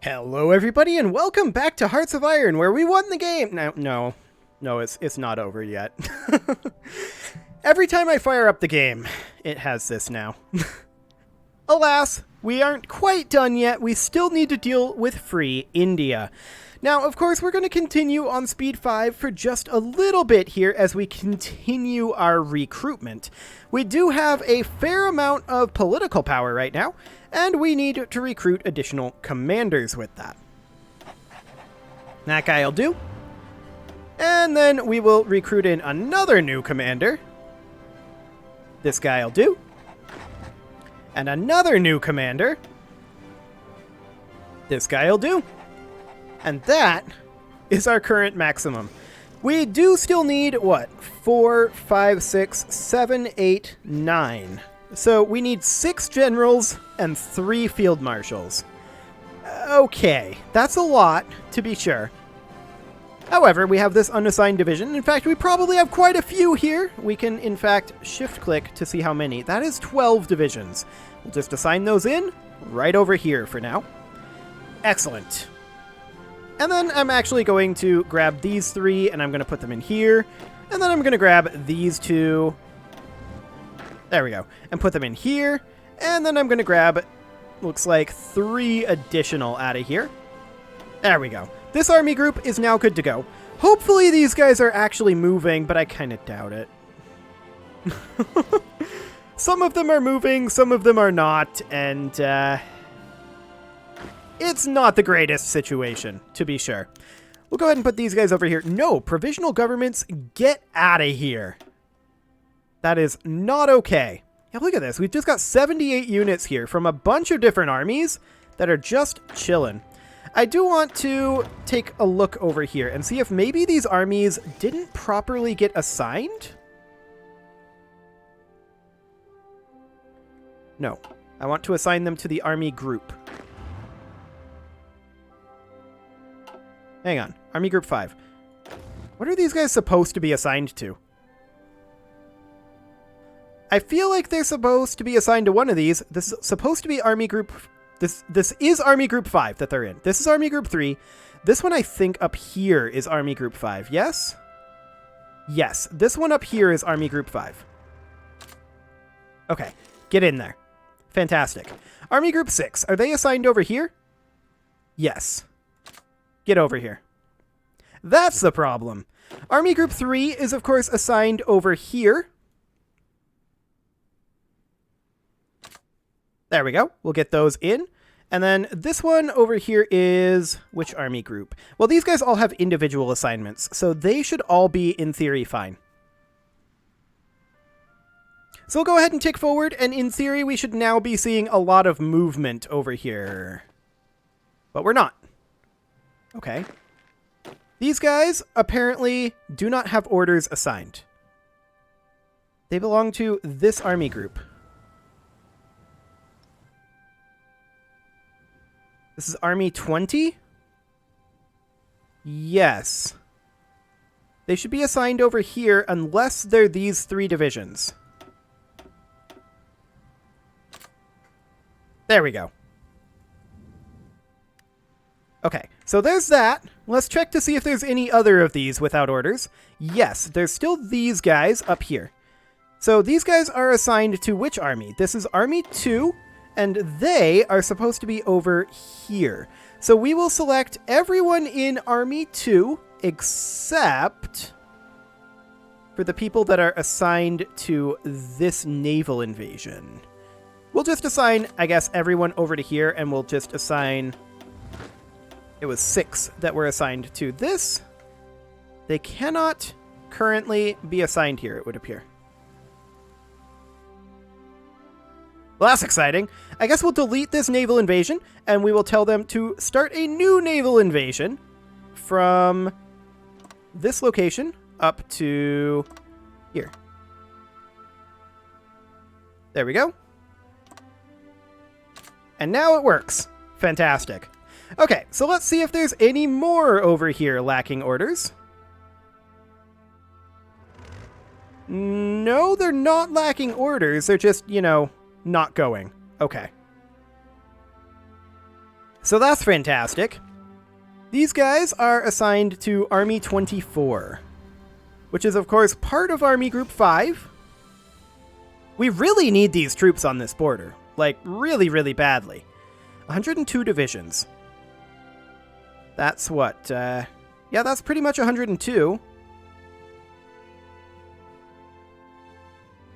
Hello everybody and welcome back to Hearts of Iron, where we won the game! No, it's not over yet. Every time I fire up the game, it has this now. Alas, we aren't quite done yet. We still need to deal with Free India. Now, of course, we're going to continue on Speed 5 for just a little bit here as we continue our recruitment. We do have a fair amount of political power right now, and we need to recruit additional commanders with that. That guy'll do. And then we will recruit in another new commander. This guy'll do. And another new commander. This guy'll do. And that is our current maximum. We do still need, what? 4, 5, 6, 7, 8, 9. So we need 6 generals and 3 field marshals. Okay, that's a lot, to be sure. However, we have this unassigned division. In fact, we probably have quite a few here. We can, in fact, shift-click to see how many. That is 12 divisions. We'll just assign those in right over here for now. Excellent. And then I'm actually going to grab these 3, and I'm going to put them in here. And then I'm going to grab these 2. There we go. And put them in here. And then I'm going to grab, looks like 3 additional out of here. There we go. This army group is now good to go. Hopefully these guys are actually moving, but I kind of doubt it. Some of them are moving, some of them are not, and it's not the greatest situation, to be sure. We'll go ahead and put these guys over here. No, provisional governments, get out of here. That is not okay. Yeah, look at this. We've just got 78 units here from a bunch of different armies that are just chilling. I do want to take a look over here and see if maybe these armies didn't properly get assigned. No, I want to assign them to the army group. Hang on, army group 5. What are these guys supposed to be assigned to? I feel like they're supposed to be assigned to one of these. This is supposed to be army group. This is army group 5 that they're in. This is army group 3. This one I think up here is army group 5. Yes? Yes, this one up here is army group 5. Okay, get in there. Fantastic. Army group 6, are they assigned over here? Yes. Get over here. That's the problem. Army group 3 is of course assigned over here. There we go. We'll get those in. And then this one over here is which army group? Well, these guys all have individual assignments, so they should all be, in theory, fine. So we'll go ahead and tick forward, and in theory, we should now be seeing a lot of movement over here. But we're not. Okay. These guys apparently do not have orders assigned. They belong to this army group. This is Army 20? Yes. They should be assigned over here unless they're these 3 divisions. There we go. Okay, so there's that. Let's check to see if there's any other of these without orders. Yes, there's still these guys up here. So these guys are assigned to which army? This is Army 2. And they are supposed to be over here. So we will select everyone in Army 2 except for the people that are assigned to this naval invasion. We'll just assign, I guess, everyone over to here, and we'll just assign... It was 6 that were assigned to this. They cannot currently be assigned here, it would appear. Well, that's exciting. I guess we'll delete this naval invasion, and we will tell them to start a new naval invasion from this location up to here. There we go. And now it works. Fantastic. Okay, so let's see if there's any more over here lacking orders. No, they're not lacking orders. They're just, you know... not going. Okay. So that's fantastic. These guys are assigned to Army 24, which is, of course, part of Army Group 5. We really need these troops on this border. Like, really, really badly. 102 divisions. That's what, yeah, that's pretty much 102.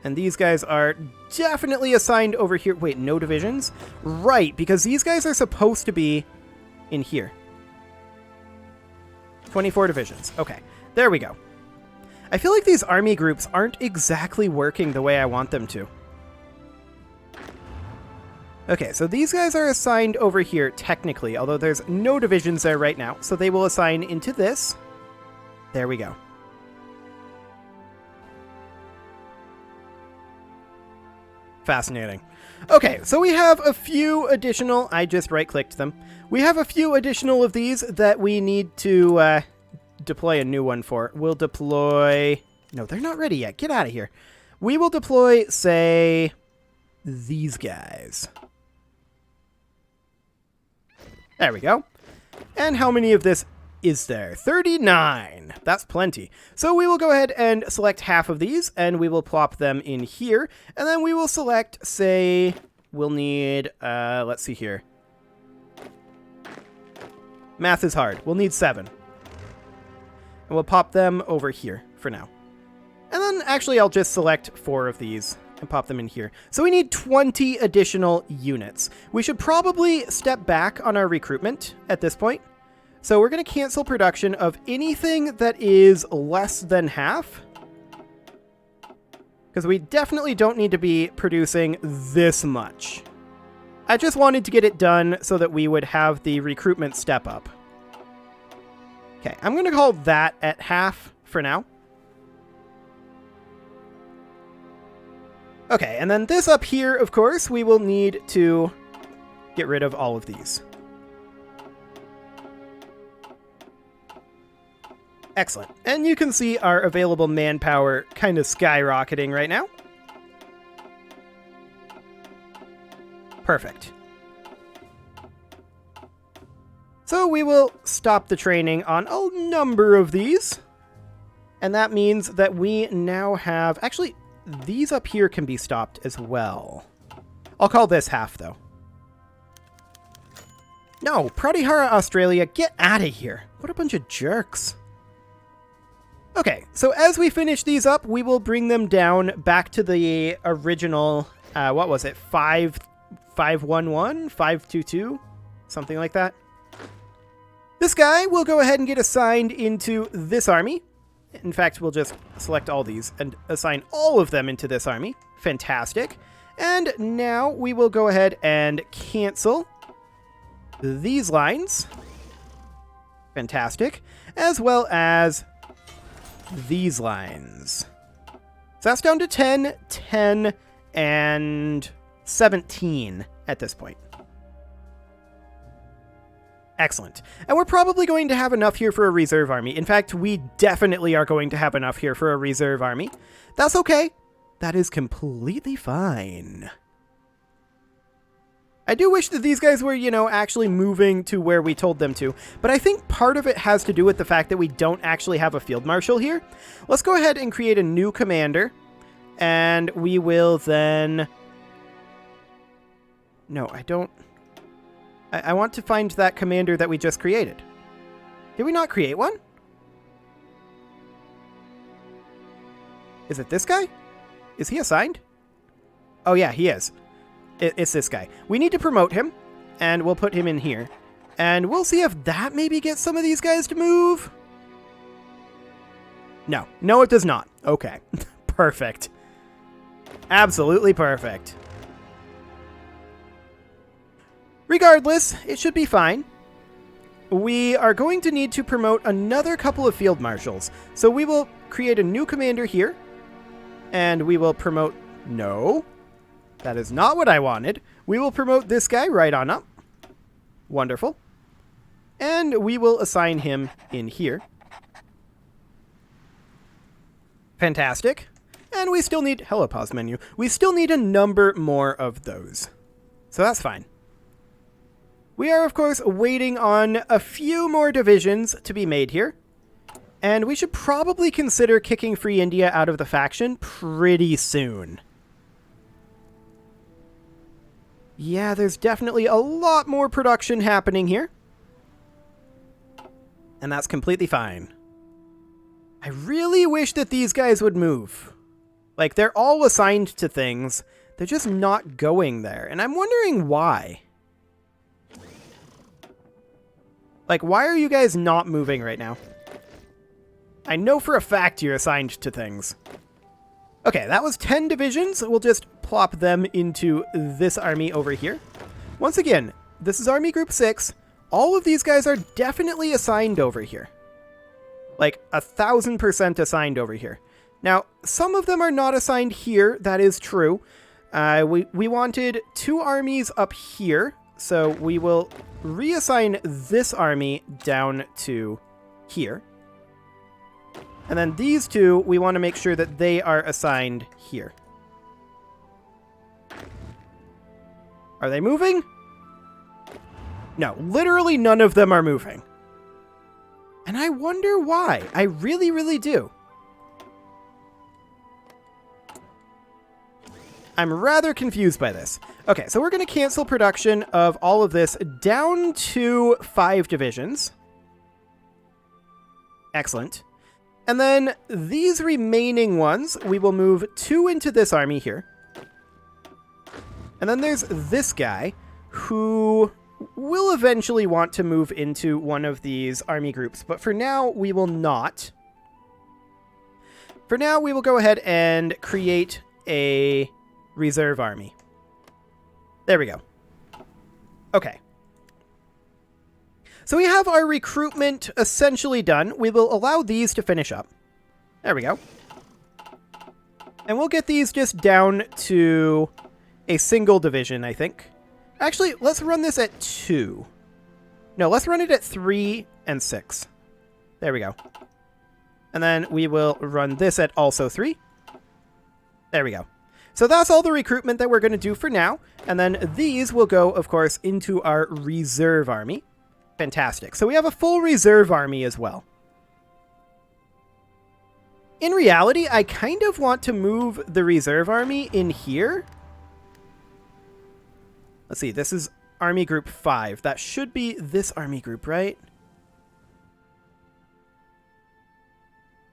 And these guys are definitely assigned over here. Wait, no divisions? Right, because these guys are supposed to be in here. 24 divisions. Okay, there we go. I feel like these army groups aren't exactly working the way I want them to. Okay, so these guys are assigned over here, technically, although there's no divisions there right now. So they will assign into this. There we go. Fascinating. Okay, so we have a few additional... I just right-clicked them. We have a few additional of these that we need to deploy a new one for. We'll deploy... No, they're not ready yet. Get out of here. We will deploy, say, these guys. There we go. And how many of this is there? 39. That's plenty. So we will go ahead and select half of these, and we will plop them in here. And then we will select, say, we'll need, let's see here. Math is hard. We'll need 7. And we'll pop them over here for now. And then, actually, I'll just select 4 of these and pop them in here. So we need 20 additional units. We should probably step back on our recruitment at this point. So we're going to cancel production of anything that is less than half. Because we definitely don't need to be producing this much. I just wanted to get it done so that we would have the recruitment step up. Okay, I'm going to call that at half for now. Okay, and then this up here, of course, we will need to get rid of all of these. Excellent. And you can see our available manpower kind of skyrocketing right now. Perfect. So we will stop the training on a number of these. And that means that we now have... Actually, these up here can be stopped as well. I'll call this half, though. No, Pratihara Australia, get out of here. What a bunch of jerks. Okay, so as we finish these up, we will bring them down back to the original, what was it, 511, 522, something like that. This guy will go ahead and get assigned into this army. In fact, we'll just select all these and assign all of them into this army. Fantastic. And now we will go ahead and cancel these lines. Fantastic. As well as these lines. So that's down to 10, 10, and 17 at this point. Excellent. And we're probably going to have enough here for a reserve army. In fact, we definitely are going to have enough here for a reserve army. That's okay. That is completely fine. I do wish that these guys were, you know, actually moving to where we told them to, but I think part of it has to do with the fact that we don't actually have a field marshal here. Let's go ahead and create a new commander, and we will then... No, I don't... I want to find that commander that we just created. Did we not create one? Is it this guy? Is he assigned? Oh yeah, he is. It's this guy. We need to promote him, and we'll put him in here. And we'll see if that maybe gets some of these guys to move. No. No, it does not. Okay. Perfect. Absolutely perfect. Regardless, it should be fine. We are going to need to promote another couple of field marshals. So we will create a new commander here. And we will promote... No. That is not what I wanted. We will promote this guy right on up. Wonderful. And we will assign him in here. Fantastic. And we still need... Hello, pause menu. We still need a number more of those. So that's fine. We are, of course, waiting on a few more divisions to be made here. And we should probably consider kicking Free India out of the faction pretty soon. Yeah, there's definitely a lot more production happening here. And that's completely fine. I really wish that these guys would move. Like, they're all assigned to things. They're just not going there. And I'm wondering why. Like, why are you guys not moving right now? I know for a fact you're assigned to things. Okay, that was 10 divisions. We'll just plop them into this army over here. Once again, this is Army Group 6. All of these guys are definitely assigned over here. Like, 1,000% assigned over here. Now, some of them are not assigned here. That is true. We wanted 2 armies up here. So we will reassign this army down to here. And then these 2, we want to make sure that they are assigned here. Are they moving? No, literally none of them are moving. And I wonder why. I really, really do. I'm rather confused by this. Okay, so we're going to cancel production of all of this down to 5 divisions. Excellent. And then these remaining ones, we will move 2 into this army here. And then there's this guy who will eventually want to move into one of these army groups. But for now, we will not. For now, we will go ahead and create a reserve army. There we go. Okay. So we have our recruitment essentially done. We will allow these to finish up. There we go. And we'll get these just down to a single division, I think. Actually, let's run this at 2. No, let's run it at 3 and 6. There we go. And then we will run this at also 3. There we go. So that's all the recruitment that we're going to do for now. And then these will go, of course, into our reserve army. Fantastic. So we have a full reserve army as well. In reality, I kind of want to move the reserve army in here. Let's see, this is Army Group 5. That should be this army group, right?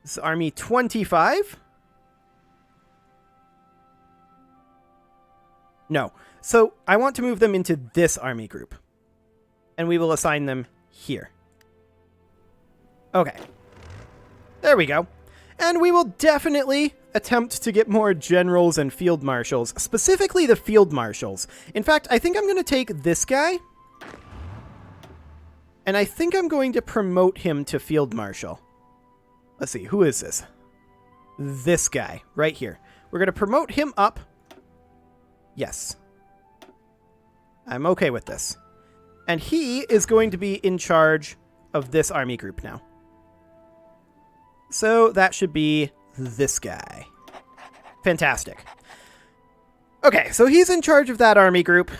This is Army 25? No. So I want to move them into this army group. And we will assign them here. Okay. There we go. And we will definitely attempt to get more generals and field marshals, specifically the field marshals. In fact, I think I'm going to take this guy. And I think I'm going to promote him to field marshal. Let's see, who is this? This guy, right here. We're going to promote him up. Yes. I'm okay with this. And he is going to be in charge of this army group now. So that should be this guy. Fantastic. Okay, so he's in charge of that army group.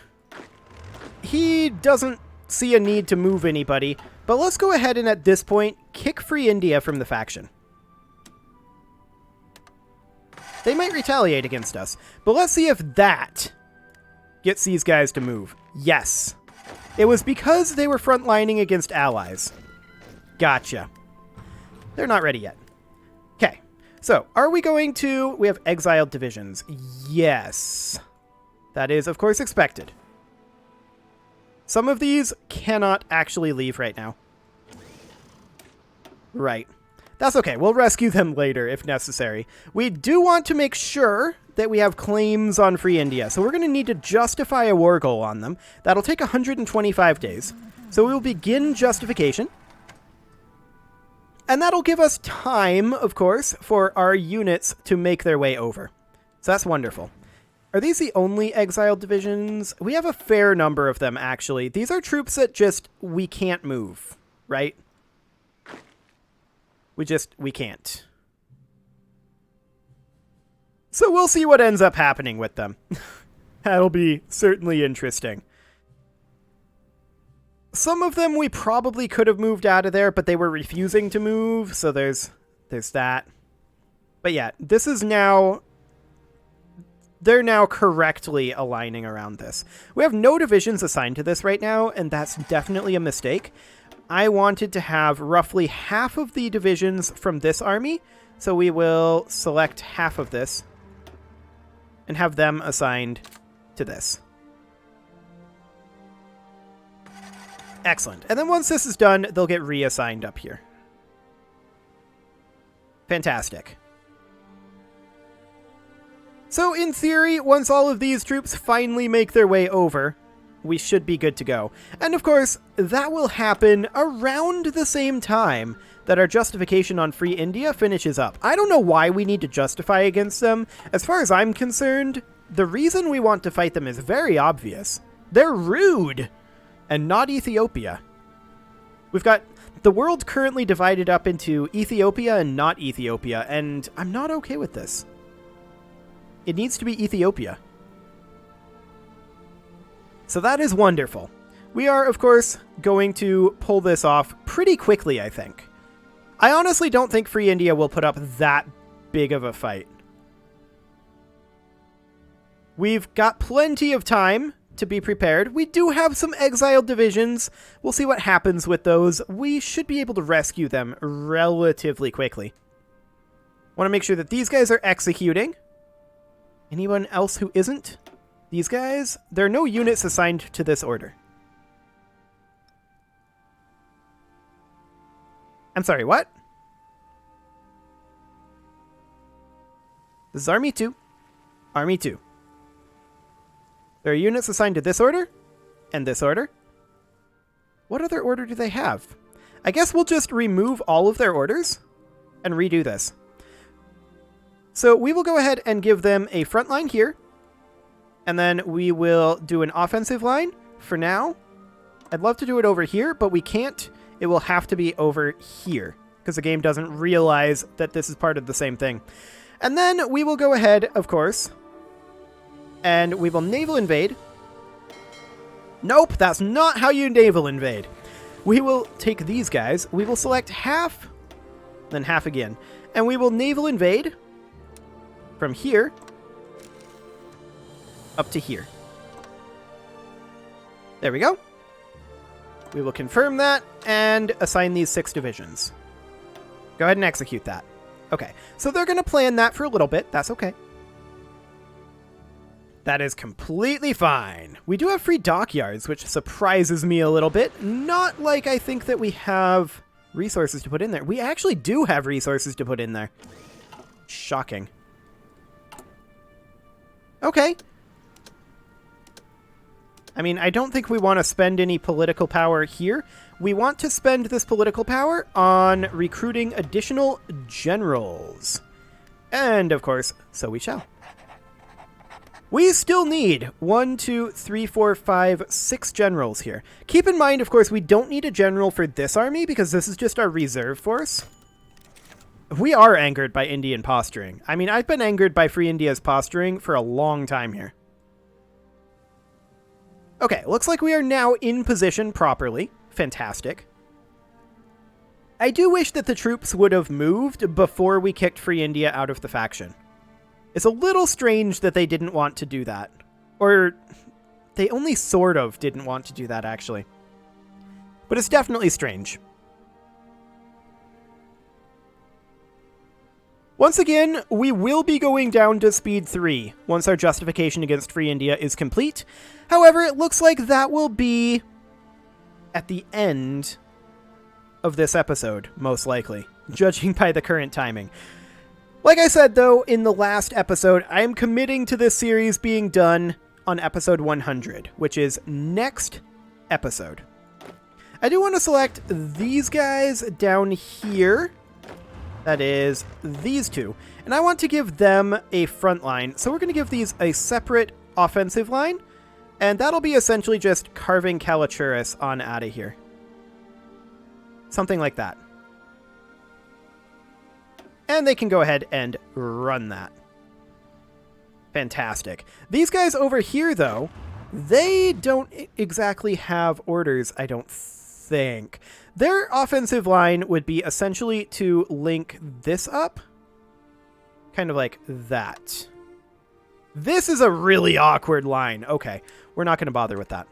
He doesn't see a need to move anybody, but let's go ahead and at this point, kick Free India from the faction. They might retaliate against us, but let's see if that gets these guys to move. Yes. It was because they were frontlining against allies. Gotcha. They're not ready yet. Okay. So, are we going to... We have exiled divisions. Yes. That is, of course, expected. Some of these cannot actually leave right now. Right. That's okay. We'll rescue them later if necessary. We do want to make sure that we have claims on Free India. So we're going to need to justify a war goal on them. That'll take 125 days. So we will begin justification. And that'll give us time, of course, for our units to make their way over. So that's wonderful. Are these the only exiled divisions? We have a fair number of them, actually. These are troops that just, we can't move, right? We can't. So we'll see what ends up happening with them. That'll be certainly interesting. Some of them we probably could have moved out of there, but they were refusing to move, so there's that. But yeah, this is now... They're now correctly aligning around this. We have no divisions assigned to this right now, and that's definitely a mistake. I wanted to have roughly half of the divisions from this army, so we will select half of this and have them assigned to this. Excellent. And then once this is done, they'll get reassigned up here. Fantastic. So in theory, once all of these troops finally make their way over, we should be good to go. And of course, that will happen around the same time that our justification on Free India finishes up. I don't know why we need to justify against them. As far as I'm concerned, the reason we want to fight them is very obvious. They're rude, and not Ethiopia. We've got the world currently divided up into Ethiopia and not Ethiopia, and I'm not okay with this. It needs to be Ethiopia. So that is wonderful. We are, of course, going to pull this off pretty quickly, I think. I honestly don't think Free India will put up that big of a fight. We've got plenty of time to be prepared. We do have some exiled divisions. We'll see what happens with those. We should be able to rescue them relatively quickly. Want to make sure that these guys are executing. Anyone else who isn't? These guys? There are no units assigned to this order. I'm sorry, what? This is Army 2. Army 2. There are units assigned to this order and this order. What other order do they have? I guess we'll just remove all of their orders and redo this. So we will go ahead and give them a front line here. And then we will do an offensive line for now. I'd love to do it over here, but we can't. It will have to be over here because the game doesn't realize that this is part of the same thing. And then we will go ahead, of course, and we will naval invade. Nope, that's not how you naval invade. We will take these guys. We will select half, then half again. And we will naval invade from here up to here. There we go. We will confirm that and assign these 6 divisions. Go ahead and execute that. Okay, so they're going to plan that for a little bit. That's okay. That is completely fine. We do have free dockyards, which surprises me a little bit. Not like I think that we have resources to put in there. We actually do have resources to put in there. Shocking. Okay. I mean, I don't think we want to spend any political power here. We want to spend this political power on recruiting additional generals. And, of course, so we shall. We still need 1, 2, 3, 4, 5, 6 generals here. Keep in mind, of course, we don't need a general for this army because this is just our reserve force. We are angered by Indian posturing. I mean, I've been angered by Free India's posturing for a long time here. Okay, looks like we are now in position properly. Fantastic. I do wish that the troops would have moved before we kicked Free India out of the faction. It's a little strange that they didn't want to do that. Or they only sort of didn't want to do that, actually. But it's definitely strange. Once again, we will be going down to speed 3 once our justification against Free India is complete. However, it looks like that will be at the end of this episode, most likely, judging by the current timing. Like I said, though, in the last episode, I am committing to this series being done on episode 100, which is next episode. I do want to select these guys down here. That is these 2. And I want to give them a front line. So we're going to give these a separate offensive line. And that'll be essentially just carving Kalachurus on out of here. Something like that. And they can go ahead and run that. Fantastic. These guys over here, though, They don't exactly have orders, I don't think. Their offensive line would be essentially to link this up. Kind of like that. This is a really awkward line. Okay, we're not going to bother with that.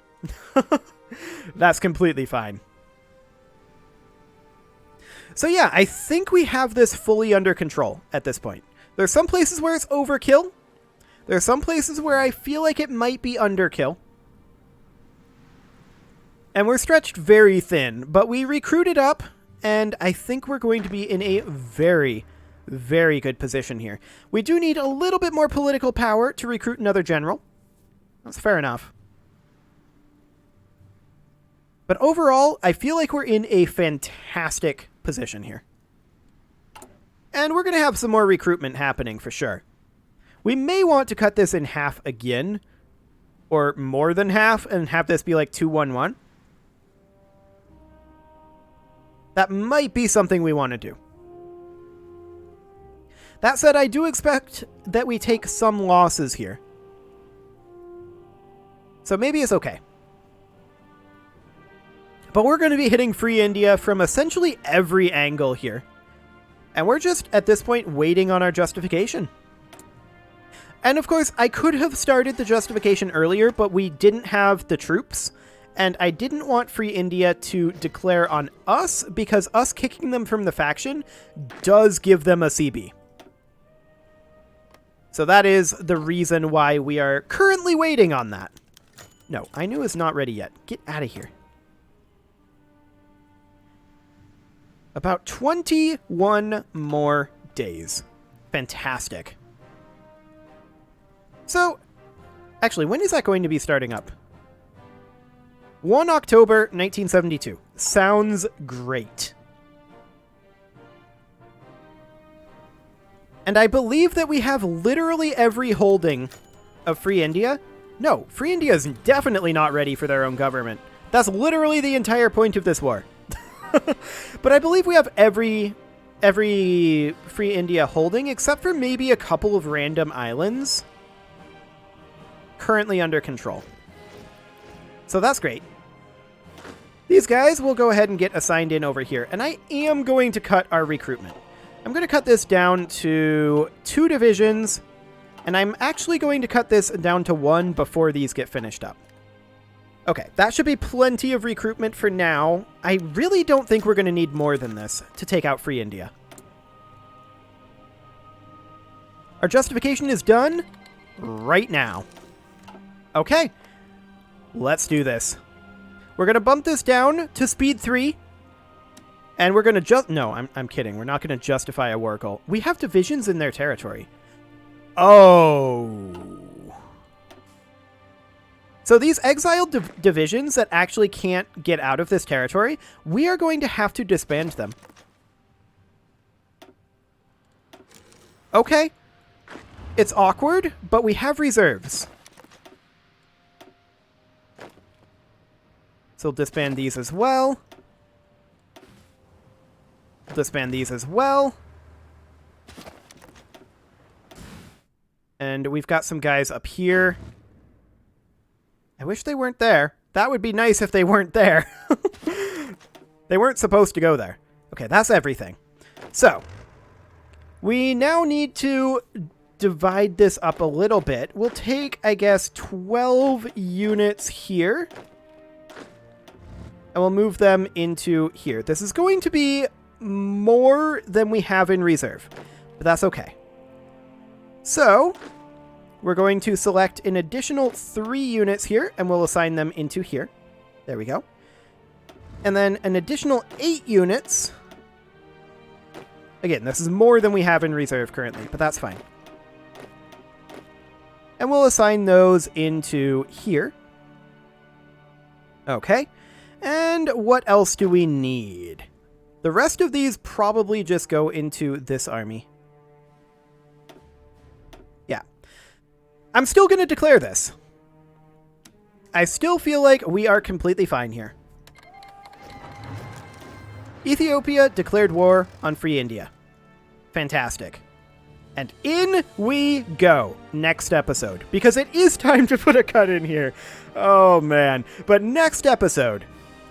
That's completely fine. So yeah, I think we have this fully under control at this point. There's some places where it's overkill. There's some places where I feel like it might be underkill. And we're stretched very thin, but we recruited up, and I think we're going to be in a very, very good position here. We do need a little bit more political power to recruit another general. That's fair enough. But overall, I feel like we're in a fantastic position here. And we're going to have some more recruitment happening for sure. We may want to cut this in half again, or more than half, and have this be like 2-1-1. That might be something we want to do. That said, I do expect that we take some losses here. So maybe it's okay. But we're going to be hitting Free India from essentially every angle here. And we're just, at this point, waiting on our justification. And of course, I could have started the justification earlier, but we didn't have the troops. And I didn't want Free India to declare on us, because us kicking them from the faction does give them a CB. So that is the reason why we are currently waiting on that. No, Ainu is not ready yet. Get out of here. About 21 more days. Fantastic. So, actually, when is that going to be starting up? 1 October 1972. Sounds great. And I believe that we have literally every holding of Free India. No, Free India is definitely not ready for their own government. That's literally the entire point of this war. But I believe we have every Free India holding, except for maybe a couple of random islands currently under control. So that's great. These guys will go ahead and get assigned in over here. And I am going to cut our recruitment. I'm going to cut this down to 2 divisions. And I'm actually going to cut this down to 1 before these get finished up. Okay, that should be plenty of recruitment for now. I really don't think we're going to need more than this to take out Free India. Our justification is done right now. Okay, let's do this. We're going to bump this down to speed 3. And we're going to no, I'm kidding. We're not going to justify a war goal. We have divisions in their territory. Oh. So these exiled divisions that actually can't get out of this territory, we are going to have to disband them. Okay. It's awkward, but we have reserves. So we'll disband these as well. Disband these as well. And we've got some guys up here. I wish they weren't there. That would be nice if they weren't there. They weren't supposed to go there. Okay, that's everything. So, we now need to divide this up a little bit. We'll take, I guess, 12 units here. And we'll move them into here. This is going to be more than we have in reserve, but that's okay. So, we're going to select an additional 3 units here, and we'll assign them into here. There we go. And then an additional 8 units. Again, this is more than we have in reserve currently, but that's fine. And we'll assign those into here. Okay. And what else do we need? The rest of these probably just go into this army. Yeah. I'm still going to declare this. I still feel like we are completely fine here. Ethiopia declared war on Free India. Fantastic. And in we go next episode, because it is time to put a cut in here. Oh man. But next episode,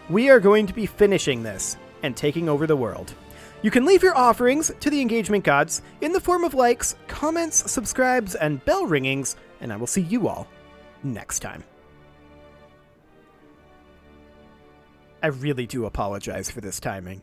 we are going to be finishing this and taking over the world. You can leave your offerings to the engagement gods in the form of likes, comments, subscribes, and bell ringings, and I will see you all next time. I really do apologize for this timing.